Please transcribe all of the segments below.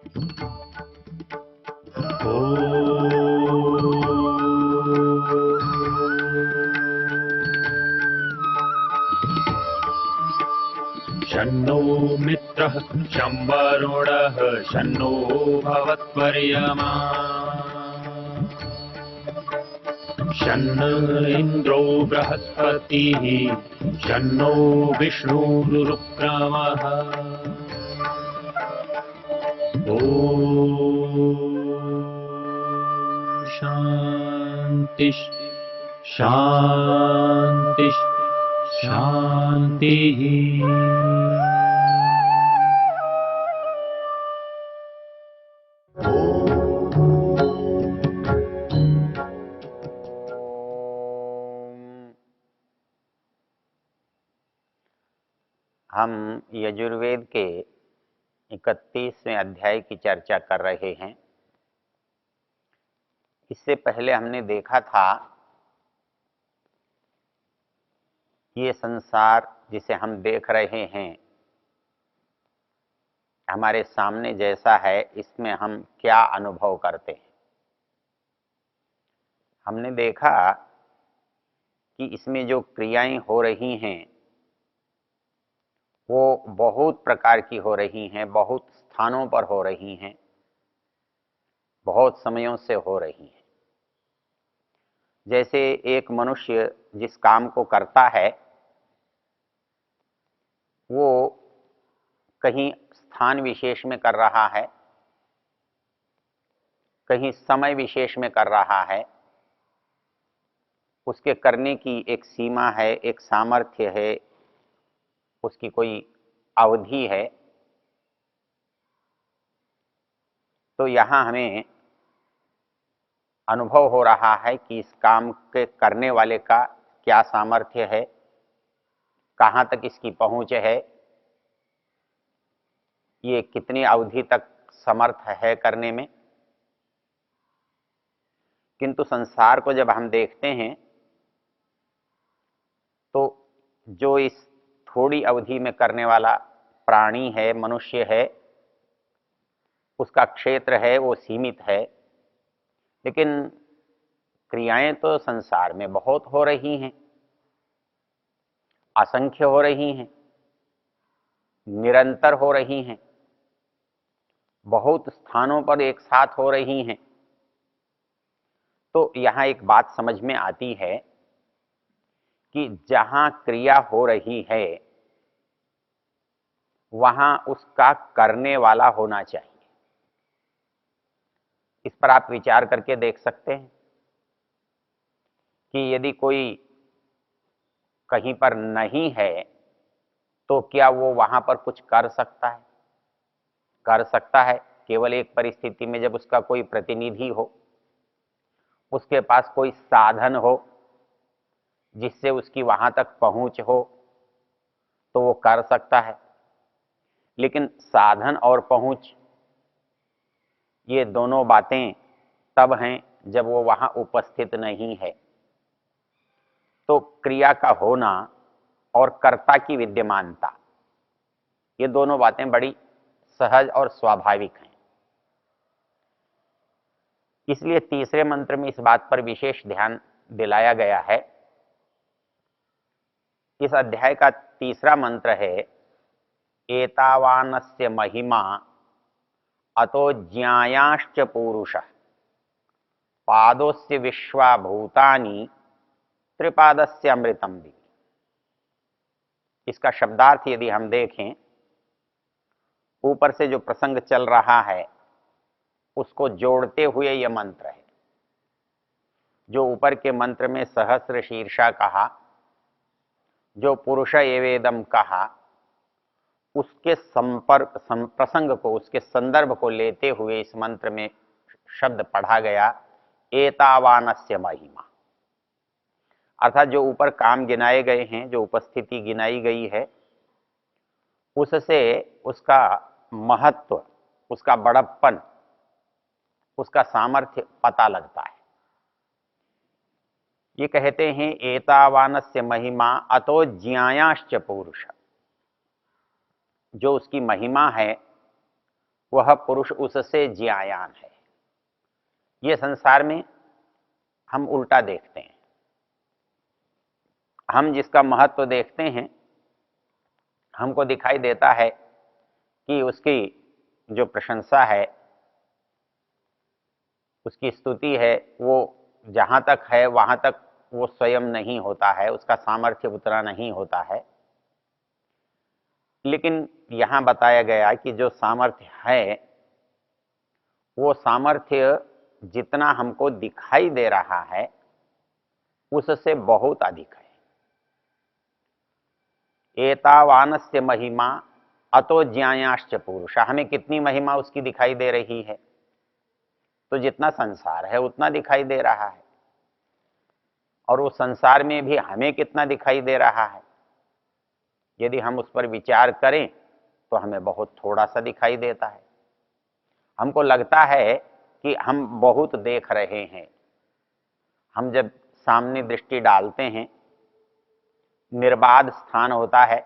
शन्नो मित्रः शं वरुणः शन्नो भवत्वर्यमा शन्न इन्द्रो बृहस्पतिः शन्नो विष्णुरुक्रमः ॐ शान्ति शान्ति शान्तिः। हम यजुर्वेद के 31वें अध्याय की चर्चा कर रहे हैं। इससे पहले हमने देखा था ये संसार जिसे हम देख रहे हैं हमारे सामने जैसा है, इसमें हम क्या अनुभव करते हैं। हमने देखा कि इसमें जो क्रियाएं हो रही हैं वो बहुत प्रकार की हो रही हैं, बहुत स्थानों पर हो रही हैं, बहुत समयों से हो रही हैं। जैसे एक मनुष्य जिस काम को करता है वो कहीं स्थान विशेष में कर रहा है, कहीं समय विशेष में कर रहा है, उसके करने की एक सीमा है, एक सामर्थ्य है, उसकी कोई अवधि है। तो यहाँ हमें अनुभव हो रहा है कि इस काम के करने वाले का क्या सामर्थ्य है, कहाँ तक इसकी पहुँच है, ये कितनी अवधि तक समर्थ है करने में। किंतु संसार को जब हम देखते हैं तो जो इस थोड़ी अवधि में करने वाला प्राणी है, मनुष्य है, उसका क्षेत्र है वो सीमित है, लेकिन क्रियाएं तो संसार में बहुत हो रही हैं, असंख्य हो रही हैं, निरंतर हो रही हैं, बहुत स्थानों पर एक साथ हो रही हैं। तो यहाँ एक बात समझ में आती है कि जहाँ क्रिया हो रही है वहाँ उसका करने वाला होना चाहिए। इस पर आप विचार करके देख सकते हैं कि यदि कोई कहीं पर नहीं है तो क्या वो वहाँ पर कुछ कर सकता है? कर सकता है केवल एक परिस्थिति में, जब उसका कोई प्रतिनिधि हो, उसके पास कोई साधन हो जिससे उसकी वहाँ तक पहुँच हो, तो वो कर सकता है। लेकिन साधन और पहुँच ये दोनों बातें तब हैं जब वो वहाँ उपस्थित नहीं है। तो क्रिया का होना और कर्ता की विद्यमानता, ये दोनों बातें बड़ी सहज और स्वाभाविक हैं। इसलिए तीसरे मंत्र में इस बात पर विशेष ध्यान दिलाया गया है। इस अध्याय का तीसरा मंत्र है एतावानस्य महिमा अतो ज्ञायाश्च पुरुषः पादोस्य विश्वा भूतानि त्रिपादस्य अमृतम दिवि। इसका शब्दार्थ यदि हम देखें, ऊपर से जो प्रसंग चल रहा है उसको जोड़ते हुए यह मंत्र है। जो ऊपर के मंत्र में सहस्र शीर्षा कहा, जो पुरुष एवेदम कहा, उसके संपर्क प्रसंग को, उसके संदर्भ को लेते हुए इस मंत्र में शब्द पढ़ा गया एतावानस्य महिमा। अर्थात जो ऊपर काम गिनाए गए हैं, जो उपस्थिति गिनाई गई है, उससे उसका महत्व, उसका बड़प्पन, उसका सामर्थ्य पता लगता है। ये कहते हैं एतावानस्य महिमा अतो ज्ञायाश्च पुरुष। जो उसकी महिमा है वह पुरुष उससे ज्ञायान है। ये संसार में हम उल्टा देखते हैं। हम जिसका महत्व देखते हैं, हमको दिखाई देता है कि उसकी जो प्रशंसा है, उसकी स्तुति है, वो जहाँ तक है वहाँ तक वो स्वयं नहीं होता है, उसका सामर्थ्य उतना नहीं होता है। लेकिन यहाँ बताया गया कि जो सामर्थ्य है, वो सामर्थ्य जितना हमको दिखाई दे रहा है उससे बहुत अधिक है। एतावानस्य महिमा अतो ज्ञायाश्च पुरुष, हमें कितनी महिमा उसकी दिखाई दे रही है? तो जितना संसार है उतना दिखाई दे रहा है। और उस संसार में भी हमें कितना दिखाई दे रहा है? यदि हम उस पर विचार करें तो हमें बहुत थोड़ा सा दिखाई देता है। हमको लगता है कि हम बहुत देख रहे हैं। हम जब सामने दृष्टि डालते हैं, निर्बाध स्थान होता है,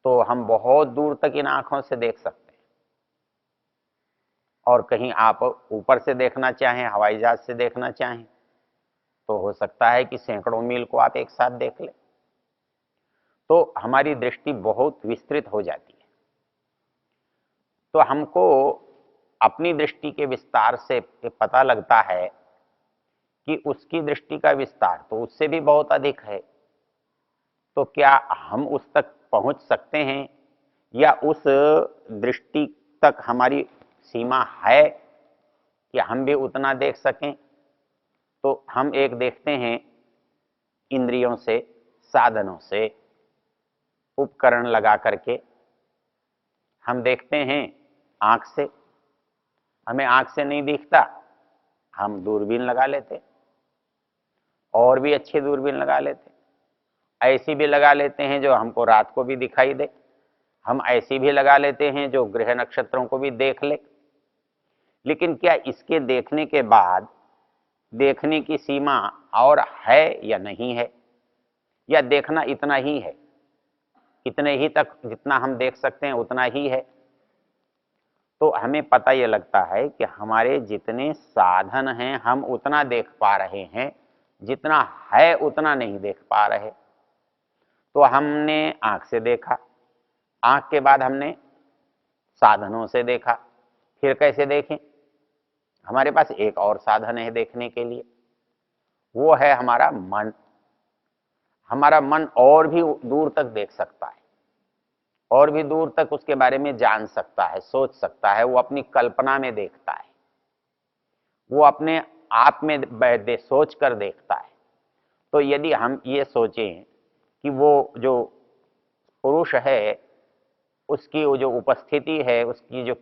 तो हम बहुत दूर तक इन आंखों से देख सकते हैं। और कहीं आप ऊपर से देखना चाहें, हवाई जहाज से देखना चाहें, तो हो सकता है कि सैकड़ों मील को आप एक साथ देख लें। तो हमारी दृष्टि बहुत विस्तृत हो जाती है। तो हमको अपनी दृष्टि के विस्तार से पता लगता है कि उसकी दृष्टि का विस्तार तो उससे भी बहुत अधिक है। तो क्या हम उस तक पहुंच सकते हैं, या उस दृष्टि तक हमारी सीमा है कि हम भी उतना देख सकें? तो हम एक देखते हैं इंद्रियों से, साधनों से, उपकरण लगा करके हम देखते हैं। आंख से, हमें आंख से नहीं दिखता, हम दूरबीन लगा लेते, और भी अच्छी दूरबीन लगा लेते। ऐसी भी लगा लेते हैं जो हमको रात को भी दिखाई दे। हम ऐसी भी लगा लेते हैं जो ग्रह नक्षत्रों को भी देख ले। लेकिन क्या इसके देखने के बाद देखने की सीमा और है या नहीं है, या देखना इतना ही है, इतने ही तक जितना हम देख सकते हैं उतना ही है? तो हमें पता ये लगता है कि हमारे जितने साधन हैं हम उतना देख पा रहे हैं, जितना है उतना नहीं देख पा रहे। तो हमने आंख से देखा, आंख के बाद हमने साधनों से देखा, फिर कैसे देखें? हमारे पास एक और साधन है देखने के लिए, वो है हमारा मन। हमारा मन और भी दूर तक देख सकता है, और भी दूर तक उसके बारे में जान सकता है, सोच सकता है। वो अपनी कल्पना में देखता है, वो अपने आप में सोच कर देखता है। तो यदि हम ये सोचें कि वो जो पुरुष है, उसकी वो जो उपस्थिति है, उसकी जो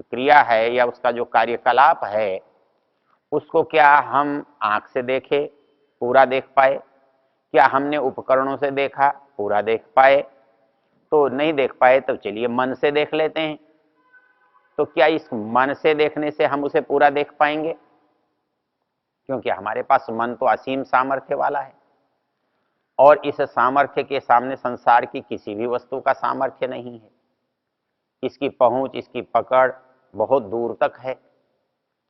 क्रिया है, या उसका जो कार्यकलाप है, उसको क्या हम आंख से देखे, पूरा देख पाए? क्या हमने उपकरणों से देखा, पूरा देख पाए? तो नहीं देख पाए, तो चलिए मन से देख लेते हैं। तो क्या इस मन से देखने से हम उसे पूरा देख पाएंगे? क्योंकि हमारे पास मन तो असीम सामर्थ्य वाला है, और इस सामर्थ्य के सामने संसार की किसी भी वस्तु का सामर्थ्य नहीं है। इसकी पहुंच, इसकी पकड़ बहुत दूर तक है,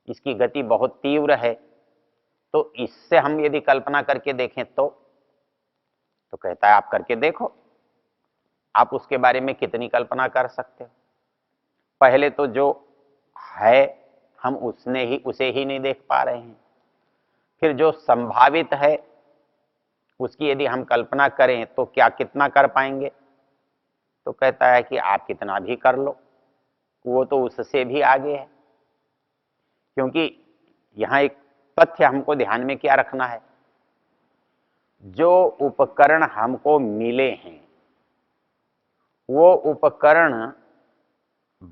इसकी गति बहुत तीव्र है। तो इससे हम यदि कल्पना करके देखें तो कहता है आप करके देखो, आप उसके बारे में कितनी कल्पना कर सकते हो? पहले तो जो है हम उसे ही नहीं देख पा रहे हैं। फिर जो संभावित है उसकी यदि हम कल्पना करें तो क्या कितना कर पाएंगे? तो कहता है कि आप कितना भी कर लो, वो तो उससे भी आगे है। क्योंकि यहाँ एक तथ्य हमको ध्यान में क्या रखना है, जो उपकरण हमको मिले हैं वो उपकरण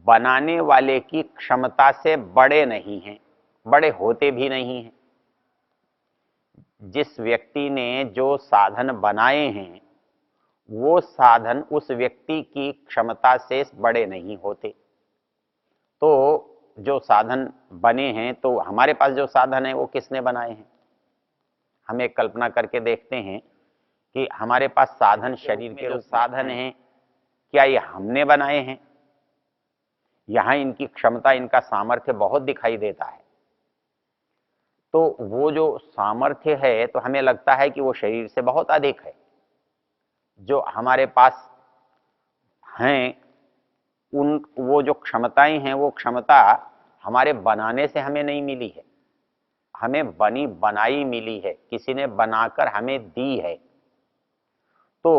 बनाने वाले की क्षमता से बड़े नहीं हैं, बड़े होते भी नहीं हैं। जिस व्यक्ति ने जो साधन बनाए हैं वो साधन उस व्यक्ति की क्षमता से बड़े नहीं होते। तो जो साधन बने हैं, तो हमारे पास जो साधन है वो किसने बनाए हैं? हम एक कल्पना करके देखते हैं कि हमारे पास साधन, शरीर के जो साधन हैं, क्या ये हमने बनाए हैं, यहां इनकी क्षमता, इनका सामर्थ्य बहुत दिखाई देता है। तो वो जो सामर्थ्य है तो हमें लगता है कि वो शरीर से बहुत अधिक है। जो हमारे पास हैं उन वो जो क्षमताएं हैं, वो क्षमता हमारे बनाने से हमें नहीं मिली है, हमें बनी बनाई मिली है, किसी ने बनाकर हमें दी है। तो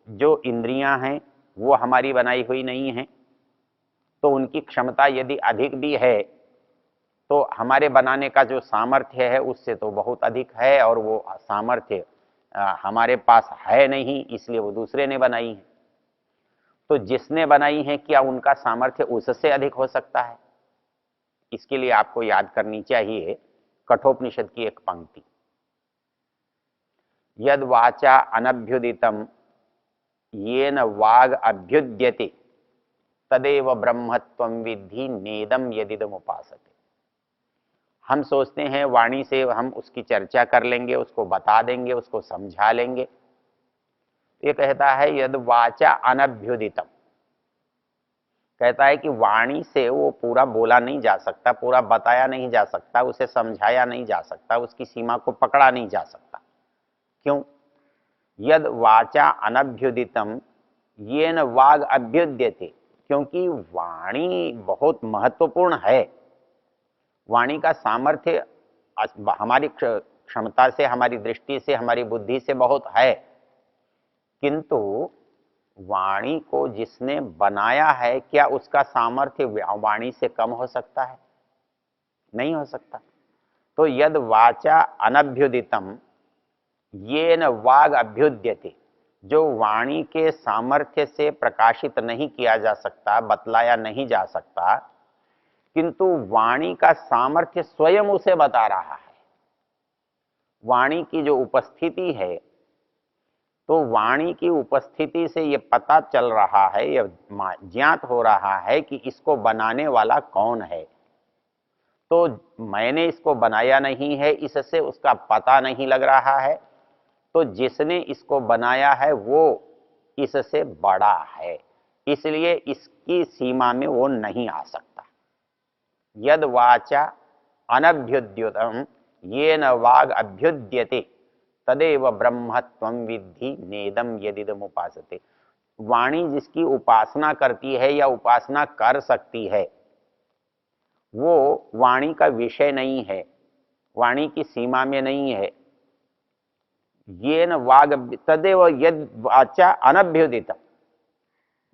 जो इंद्रियां हैं वो हमारी बनाई हुई नहीं है, तो उनकी क्षमता यदि अधिक भी है तो हमारे बनाने का जो सामर्थ्य है उससे तो बहुत अधिक है, और वो सामर्थ्य हमारे पास है नहीं, इसलिए वो दूसरे ने बनाई है। तो जिसने बनाई है क्या उनका सामर्थ्य उससे अधिक हो सकता है? इसके लिए आपको याद करनी चाहिए कठोपनिषद की एक पंक्ति, यद वाचा अनभ्युदितम येन वाग अभ्युद्यते तदेव ब्रह्मत्वं विद्धि नेदम यदिदम उपासते। हम सोचते हैं वाणी से हम उसकी चर्चा कर लेंगे, उसको बता देंगे, उसको समझा लेंगे। ये कहता है यद वाचा अनभ्युदितम, कहता है कि वाणी से वो पूरा बोला नहीं जा सकता, पूरा बताया नहीं जा सकता, उसे समझाया नहीं जा सकता, उसकी सीमा को पकड़ा नहीं जा सकता। क्यों? यद वाचा अनभ्युदितम येन वाग अभ्युद्यते, क्योंकि वाणी बहुत महत्वपूर्ण है। वाणी का सामर्थ्य हमारी क्षमता से, हमारी दृष्टि से, हमारी बुद्धि से बहुत है, किंतु वाणी को जिसने बनाया है क्या उसका सामर्थ्य वाणी से कम हो सकता है? नहीं हो सकता। तो यद वाचा अनभ्युदितम येन वाग अभ्युद्यते, जो वाणी के सामर्थ्य से प्रकाशित नहीं किया जा सकता, बतलाया नहीं जा सकता, किंतु वाणी का सामर्थ्य स्वयं उसे बता रहा है। वाणी की जो उपस्थिति है, तो वाणी की उपस्थिति से ये पता चल रहा है, यह ज्ञात हो रहा है कि इसको बनाने वाला कौन है। तो मैंने इसको बनाया नहीं है, इससे उसका पता नहीं लग रहा है, तो जिसने इसको बनाया है वो इससे बड़ा है, इसलिए इसकी सीमा में वो नहीं आ सकता। यद वाचा अनभ्युद्युतम येन वाग अभ्युद्यते तदेव ब्रह्मत्वं विद्धि नेदम यदिदम उपासते। वाणी जिसकी उपासना करती है या उपासना कर सकती है, वो वाणी का विषय नहीं है, वाणी की सीमा में नहीं है। येन वाग तदेव यद वाचा अनभ्युदितम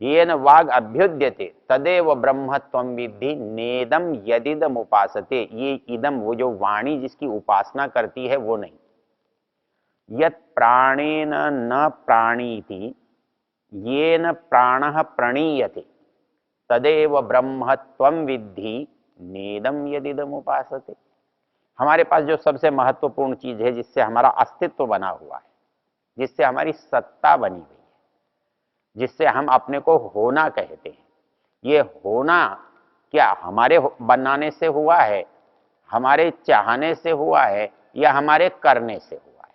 येन वाग अभ्युद्यते तदेव ब्रह्मत्वं विद्धि नेदम यदिदम उपासते। ये इदम, वो जो वाणी जिसकी उपासना करती है वो नहीं। यत् प्राणेन न प्राणीति येन प्राणः प्रणीयते तदेव ब्रह्मत्वं विद्धि नेदम यदिदम उपासते। हमारे पास जो सबसे महत्वपूर्ण चीज है, जिससे हमारा अस्तित्व बना हुआ है, जिससे हमारी सत्ता बनी हुई है, जिससे हम अपने को होना कहते हैं, ये होना क्या हमारे बनाने से हुआ है, हमारे चाहने से हुआ है, या हमारे करने से हुआ है?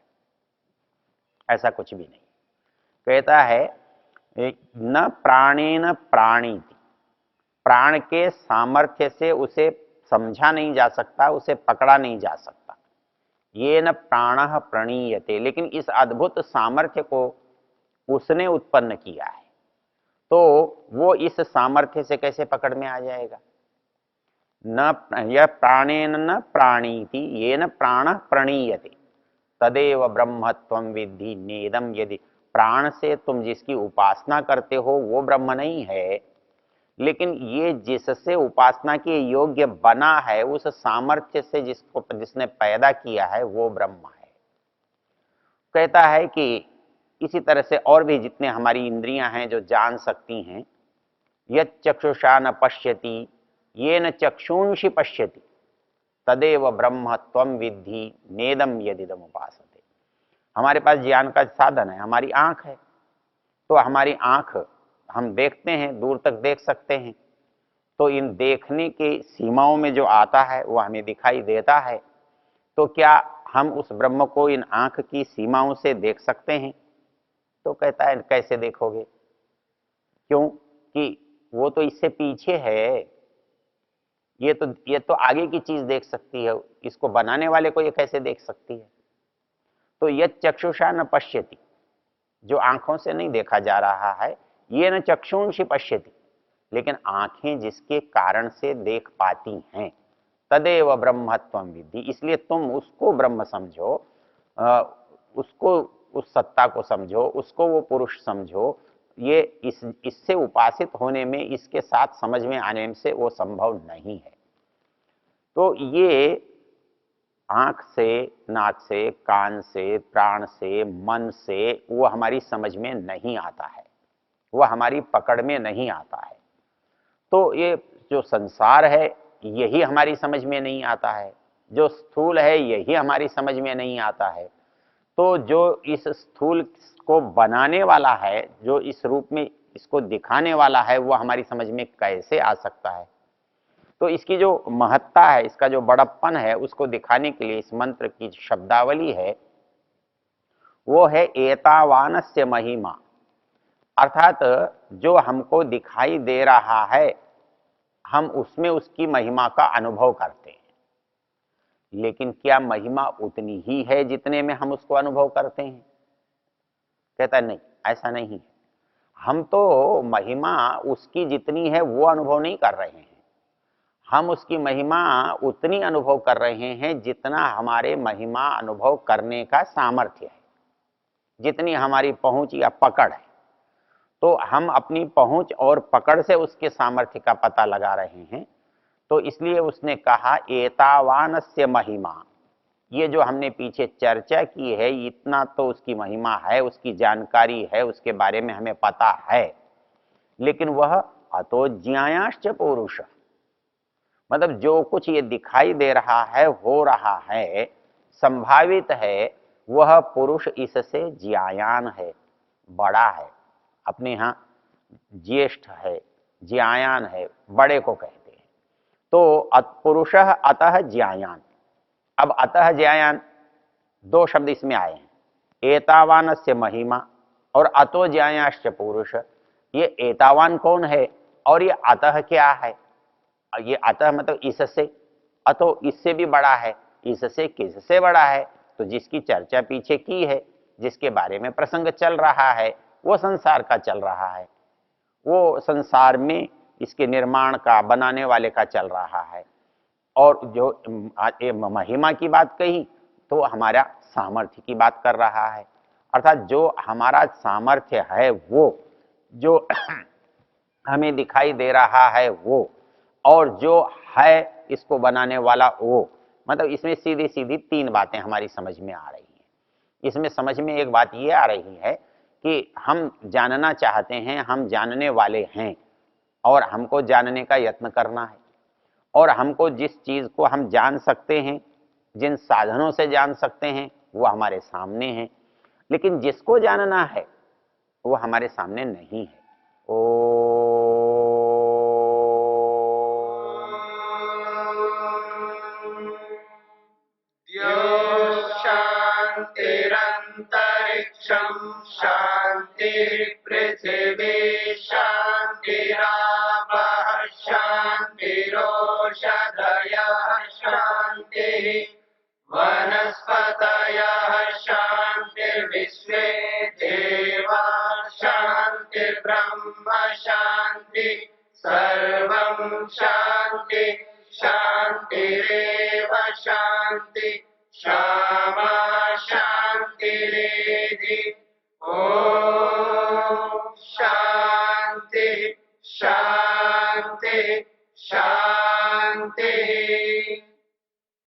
ऐसा कुछ भी नहीं। कहता है न प्राणेन प्राणीति, प्राण के सामर्थ्य से उसे समझा नहीं जा सकता, उसे पकड़ा नहीं जा सकता। ये न प्राणः प्रणीयते, लेकिन इस अद्भुत सामर्थ्य को उसने उत्पन्न किया है, तो वो इस सामर्थ्य से कैसे पकड़ में आ जाएगा? न यह प्राणेन न प्राणीति येन प्राणः प्रणीयते तदेव ब्रह्मत्वं विद्धि नेदम यदि। प्राण से तुम जिसकी उपासना करते हो वो ब्रह्म नहीं है, लेकिन ये जिससे उपासना के योग्य बना है, उस सामर्थ्य से जिसने पैदा किया है वो ब्रह्म है। कहता है कि इसी तरह से और भी जितने हमारी इंद्रियां हैं जो जान सकती हैं, यत् चक्षुषा न पश्यति येन चक्षुंषि पश्यति तदेव ब्रह्मत्वं विद्धि नेदम यदिदम उपासते। हमारे पास ज्ञान का साधन है, हमारी आंख है, तो हमारी आंख, हम देखते हैं, दूर तक देख सकते हैं, तो इन देखने की सीमाओं में जो आता है वो हमें दिखाई देता है। तो क्या हम उस ब्रह्म को इन आंख की सीमाओं से देख सकते हैं? तो कहता है कैसे देखोगे? क्यों कि वो तो इससे पीछे है। ये तो आगे की चीज देख सकती है, इसको बनाने वाले को ये कैसे देख सकती है? तो यत् चक्षुषा न पश्यति, जो आंखों से नहीं देखा जा रहा है, ये न चक्षुंषि पश्यति, लेकिन आंखें जिसके कारण से देख पाती हैं, तदेव ब्रह्मत्वम विद्धि, इसलिए तुम उसको ब्रह्म समझो, उसको, उस सत्ता को समझो, उसको वो पुरुष समझो। ये इससे उपासित होने में, इसके साथ समझ में आने से वो संभव नहीं है। तो ये आंख से, नाक से, कान से, प्राण से, मन से वो हमारी समझ में नहीं आता है, वह हमारी पकड़ में नहीं आता है। तो ये जो संसार है यही हमारी समझ में नहीं आता है, जो स्थूल है यही हमारी समझ में नहीं आता है। तो जो इस स्थूल को बनाने वाला है, जो इस रूप में इसको दिखाने वाला है, वो हमारी समझ में कैसे आ सकता है? तो इसकी जो महत्ता है, इसका जो बड़प्पन है, उसको दिखाने के लिए इस मंत्र की शब्दावली है वो है एतावानस्य महिमा, अर्थात जो हमको दिखाई दे रहा है हम उसमें उसकी महिमा का अनुभव करते हैं, लेकिन क्या महिमा उतनी ही है जितने में हम उसको अनुभव करते हैं? कहता नहीं, ऐसा नहीं है। हम तो महिमा उसकी जितनी है वो अनुभव नहीं कर रहे हैं, हम उसकी महिमा उतनी अनुभव कर रहे हैं जितना हमारे महिमा अनुभव करने का सामर्थ्य है, जितनी हमारी पहुंच या पकड़ है। तो हम अपनी पहुंच और पकड़ से उसके सामर्थ्य का पता लगा रहे हैं। तो इसलिए उसने कहा एतावानस्य महिमा, ये जो हमने पीछे चर्चा की है, इतना तो उसकी महिमा है, उसकी जानकारी है, उसके बारे में हमें पता है, लेकिन वह अतो ज्ञायाश्च पुरुष, मतलब जो कुछ ये दिखाई दे रहा है, हो रहा है, संभावित है, वह पुरुष इससे ज्ञायान है, बड़ा है, अपने यहाँ ज्येष्ठ है, ज्ञायान है, बड़े को कहते हैं। तो पुरुष अतः ज्ञायान। अब अतः ज्ञायान दो शब्द इसमें आए हैं, एतावानस्य महिमा और अतो ज्ञायाश्च पुरुष। ये एतावान कौन है और ये अतः क्या है? ये अतः मतलब इससे, अतो इससे भी बड़ा है, इससे किससे बड़ा है? तो जिसकी चर्चा पीछे की है, जिसके बारे में प्रसंग चल रहा है, वो संसार का चल रहा है, वो संसार में इसके निर्माण का, बनाने वाले का चल रहा है। और जो महिमा की बात कही तो हमारा सामर्थ्य की बात कर रहा है, अर्थात जो हमारा सामर्थ्य है, वो जो हमें दिखाई दे रहा है वो, और जो है इसको बनाने वाला वो, मतलब इसमें सीधी सीधी तीन बातें हमारी समझ में आ रही हैं। इसमें समझ में एक बात ये आ रही है कि हम जानना चाहते हैं, हम जानने वाले हैं, और हमको जानने का यत्न करना है, और हमको जिस चीज को हम जान सकते हैं, जिन साधनों से जान सकते हैं, वो हमारे सामने हैं, लेकिन जिसको जानना है वो हमारे सामने नहीं है। शांतिरंतरिक्षं शांति पृथिवी शांतिरापः शांतिरोषधयः शांतिः वनस्पतयः शांतिर्विश्वे देवा शांतिर्ब्रह्म शांति सर्वं शांति शांतिरेव शांति क्षमा शांतिरेधि। ओम शांति शांति शांति।